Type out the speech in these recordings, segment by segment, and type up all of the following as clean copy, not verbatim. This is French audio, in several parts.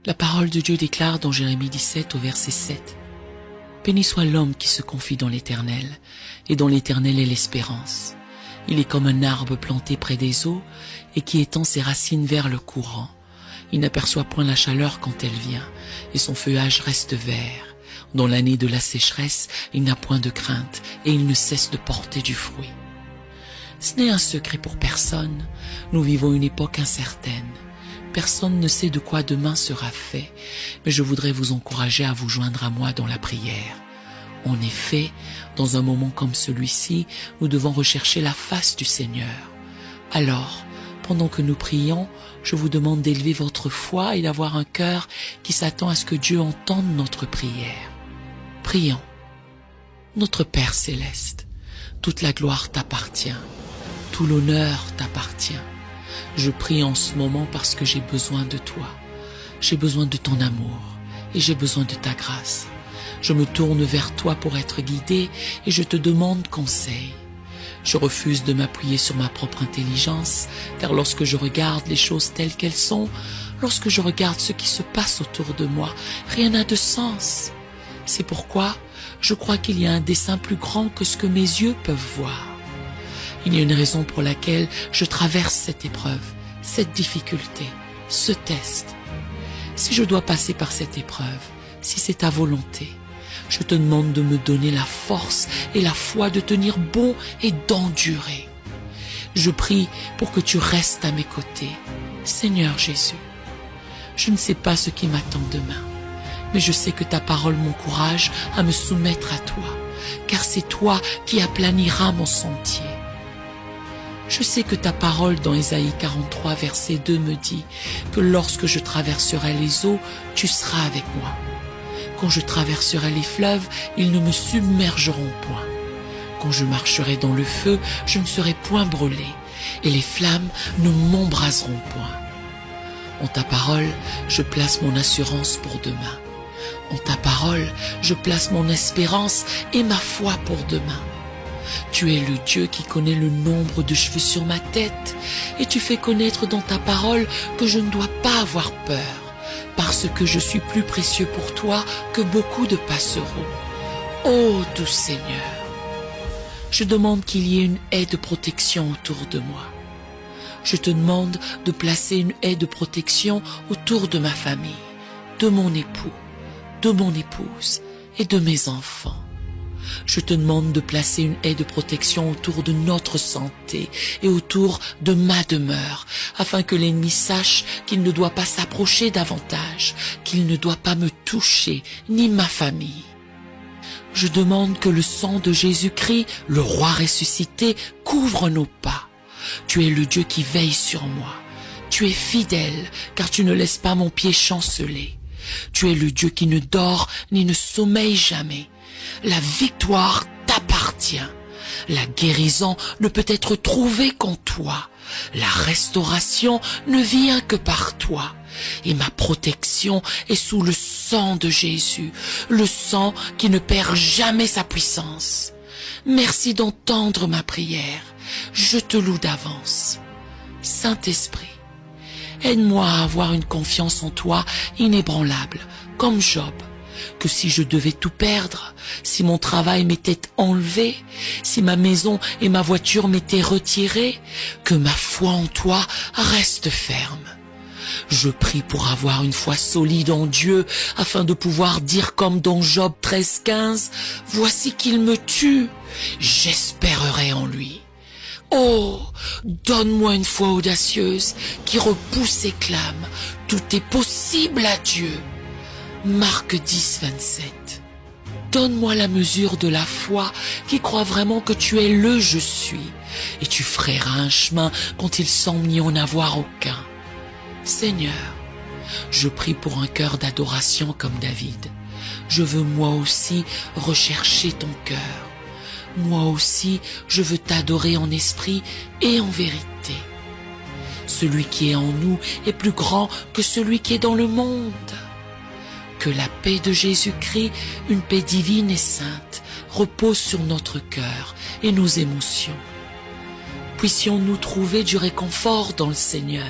La parole de Dieu déclare dans Jérémie 17 au verset 7 : « Béni soit l'homme qui se confie dans l'Éternel, et dont l'Éternel est l'espérance. Il est comme un arbre planté près des eaux, et qui étend ses racines vers le courant. Il n'aperçoit point la chaleur quand elle vient, et son feuillage reste vert. Dans l'année de la sécheresse, il n'a point de crainte, et il ne cesse de porter du fruit. » Ce n'est un secret pour personne. Nous vivons une époque incertaine. Personne ne sait de quoi demain sera fait, mais je voudrais vous encourager à vous joindre à moi dans la prière. En effet, dans un moment comme celui-ci, nous devons rechercher la face du Seigneur. Alors, pendant que nous prions, je vous demande d'élever votre foi et d'avoir un cœur qui s'attend à ce que Dieu entende notre prière. Prions. Notre Père céleste, toute la gloire t'appartient, tout l'honneur t'appartient. Je prie en ce moment parce que j'ai besoin de toi. J'ai besoin de ton amour et j'ai besoin de ta grâce. Je me tourne vers toi pour être guidé et je te demande conseil. Je refuse de m'appuyer sur ma propre intelligence, car lorsque je regarde les choses telles qu'elles sont, lorsque je regarde ce qui se passe autour de moi, rien n'a de sens. C'est pourquoi je crois qu'il y a un dessein plus grand que ce que mes yeux peuvent voir. Il y a une raison pour laquelle je traverse cette épreuve, cette difficulté, ce test. Si je dois passer par cette épreuve, si c'est ta volonté, je te demande de me donner la force et la foi de tenir bon et d'endurer. Je prie pour que tu restes à mes côtés, Seigneur Jésus. Je ne sais pas ce qui m'attend demain, mais je sais que ta parole m'encourage à me soumettre à toi, car c'est toi qui aplaniras mon sentier. Je sais que ta parole dans Ésaïe 43, verset 2 me dit que lorsque je traverserai les eaux, tu seras avec moi. Quand je traverserai les fleuves, ils ne me submergeront point. Quand je marcherai dans le feu, je ne serai point brûlé, et les flammes ne m'embraseront point. En ta parole, je place mon assurance pour demain. En ta parole, je place mon espérance et ma foi pour demain. Tu es le Dieu qui connaît le nombre de cheveux sur ma tête, et tu fais connaître dans ta parole que je ne dois pas avoir peur, parce que je suis plus précieux pour toi que beaucoup de passereaux. Ô doux Seigneur, je demande qu'il y ait une haie de protection autour de moi. Je te demande de placer une haie de protection autour de ma famille, de mon époux, de mon épouse et de mes enfants. Je te demande de placer une haie de protection autour de notre santé et autour de ma demeure, afin que l'ennemi sache qu'il ne doit pas s'approcher davantage, qu'il ne doit pas me toucher, ni ma famille. Je demande que le sang de Jésus-Christ, le roi ressuscité, couvre nos pas. Tu es le Dieu qui veille sur moi. Tu es fidèle, car tu ne laisses pas mon pied chanceler. Tu es le Dieu qui ne dort ni ne sommeille jamais. La victoire t'appartient. La guérison ne peut être trouvée qu'en toi. La restauration ne vient que par toi. Et ma protection est sous le sang de Jésus, le sang qui ne perd jamais sa puissance. Merci d'entendre ma prière. Je te loue d'avance. Saint-Esprit, aide-moi à avoir une confiance en toi inébranlable, comme Job, que si je devais tout perdre, si mon travail m'était enlevé, si ma maison et ma voiture m'étaient retirées, que ma foi en toi reste ferme. Je prie pour avoir une foi solide en Dieu, afin de pouvoir dire comme dans Job 13,15, « Voici qu'il me tue, j'espérerai en lui. » Oh, donne-moi une foi audacieuse qui repousse et clame, « Tout est possible à Dieu. » Marc 10, 27. Donne-moi la mesure de la foi qui croit vraiment que tu es le je suis, et tu frayeras un chemin quand il semble n'y en avoir aucun. Seigneur, je prie pour un cœur d'adoration comme David. Je veux moi aussi rechercher ton cœur. Moi aussi, je veux t'adorer en esprit et en vérité. Celui qui est en nous est plus grand que celui qui est dans le monde. Que la paix de Jésus-Christ, une paix divine et sainte, repose sur notre cœur et nos émotions. Puissions-nous trouver du réconfort dans le Seigneur.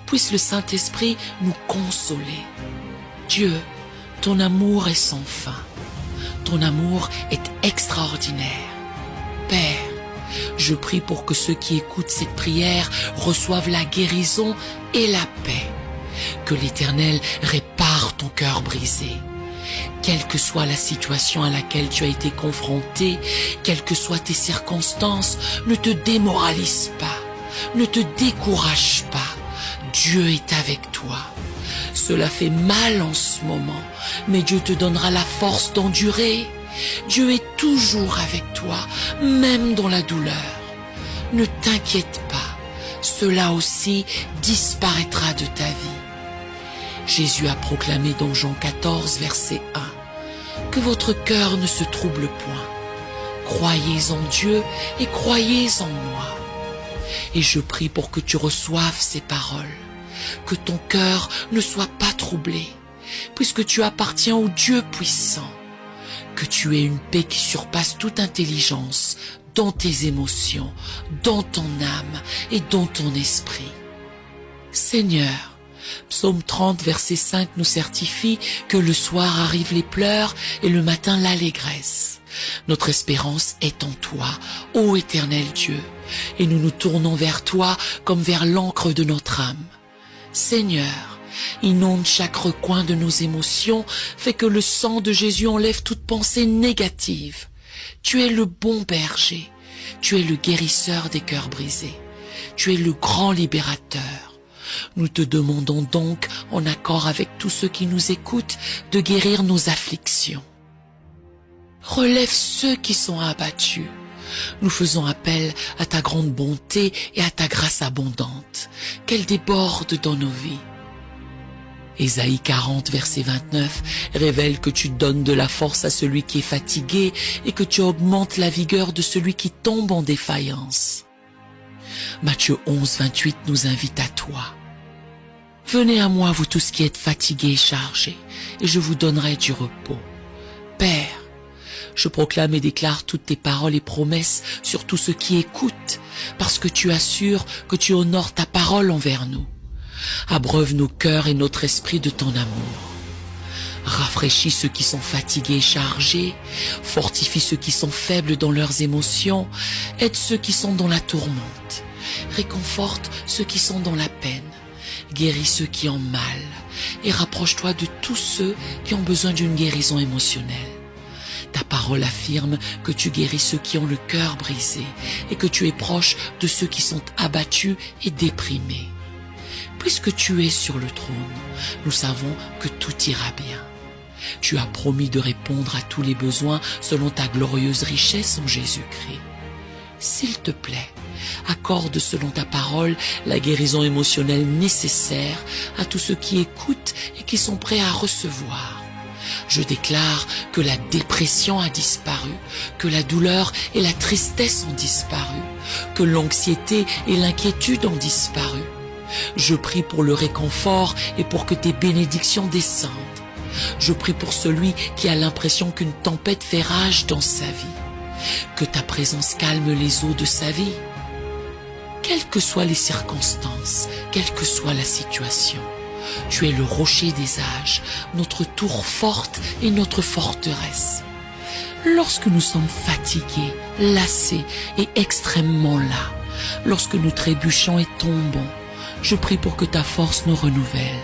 Puisse le Saint-Esprit nous consoler. Dieu, ton amour est sans fin. Ton amour est extraordinaire. Père, je prie pour que ceux qui écoutent cette prière reçoivent la guérison et la paix. Que l'Éternel répare ton cœur brisé. Quelle que soit la situation à laquelle tu as été confronté, quelles que soient tes circonstances, ne te démoralise pas, ne te décourage pas. Dieu est avec toi. Cela fait mal en ce moment, mais Dieu te donnera la force d'endurer. Dieu est toujours avec toi, même dans la douleur. Ne t'inquiète pas, cela aussi disparaîtra de ta vie. Jésus a proclamé dans Jean 14, verset 1, « Que votre cœur ne se trouble point. Croyez en Dieu et croyez en moi. » Et je prie pour que tu reçoives ces paroles, que ton cœur ne soit pas troublé, puisque tu appartiens au Dieu puissant, que tu aies une paix qui surpasse toute intelligence dans tes émotions, dans ton âme et dans ton esprit. Seigneur, Psaume 30, verset 5 nous certifie que le soir arrivent les pleurs et le matin l'allégresse. Notre espérance est en toi, ô éternel Dieu, et nous nous tournons vers toi comme vers l'encre de notre âme. Seigneur, inonde chaque recoin de nos émotions, fais que le sang de Jésus enlève toute pensée négative. Tu es le bon berger, tu es le guérisseur des cœurs brisés, tu es le grand libérateur. Nous te demandons donc, en accord avec tous ceux qui nous écoutent, de guérir nos afflictions. Relève ceux qui sont abattus. Nous faisons appel à ta grande bonté et à ta grâce abondante, qu'elle déborde dans nos vies. Ésaïe 40, verset 29, révèle que tu donnes de la force à celui qui est fatigué et que tu augmentes la vigueur de celui qui tombe en défaillance. Matthieu 11, 28 nous invite à toi. Venez à moi, vous tous qui êtes fatigués et chargés, et je vous donnerai du repos. Père, je proclame et déclare toutes tes paroles et promesses sur tous ceux qui écoutent, parce que tu assures que tu honores ta parole envers nous. Abreuve nos cœurs et notre esprit de ton amour. Rafraîchis ceux qui sont fatigués et chargés, fortifie ceux qui sont faibles dans leurs émotions, aide ceux qui sont dans la tourmente, réconforte ceux qui sont dans la peine, guéris ceux qui ont mal et rapproche-toi de tous ceux qui ont besoin d'une guérison émotionnelle. Ta parole affirme que tu guéris ceux qui ont le cœur brisé et que tu es proche de ceux qui sont abattus et déprimés. Puisque tu es sur le trône, nous savons que tout ira bien. Tu as promis de répondre à tous les besoins selon ta glorieuse richesse en Jésus-Christ. S'il te plaît, accorde selon ta parole la guérison émotionnelle nécessaire à tous ceux qui écoutent et qui sont prêts à recevoir. Je déclare que la dépression a disparu, que la douleur et la tristesse ont disparu, que l'anxiété et l'inquiétude ont disparu. Je prie pour le réconfort et pour que tes bénédictions descendent. Je prie pour celui qui a l'impression qu'une tempête fait rage dans sa vie. Que ta présence calme les eaux de sa vie. Quelles que soient les circonstances, quelle que soit la situation, tu es le rocher des âges, notre tour forte et notre forteresse. Lorsque nous sommes fatigués, lassés et extrêmement las, lorsque nous trébuchons et tombons, je prie pour que ta force nous renouvelle,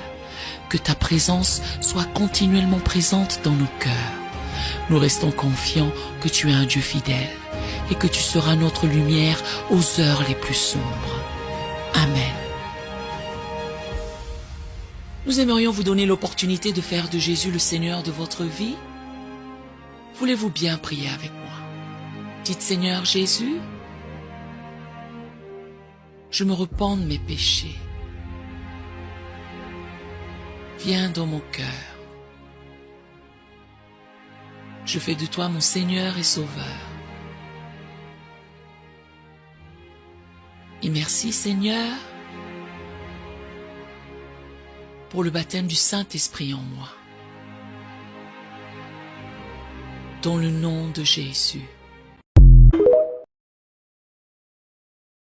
que ta présence soit continuellement présente dans nos cœurs. Nous restons confiants que tu es un Dieu fidèle et que tu seras notre lumière aux heures les plus sombres. Amen. Nous aimerions vous donner l'opportunité de faire de Jésus le Seigneur de votre vie. Voulez-vous bien prier avec moi? Dites: Seigneur Jésus, je me repens de mes péchés. Viens dans mon cœur. Je fais de toi mon Seigneur et Sauveur. Et merci Seigneur pour le baptême du Saint-Esprit en moi. Dans le nom de Jésus.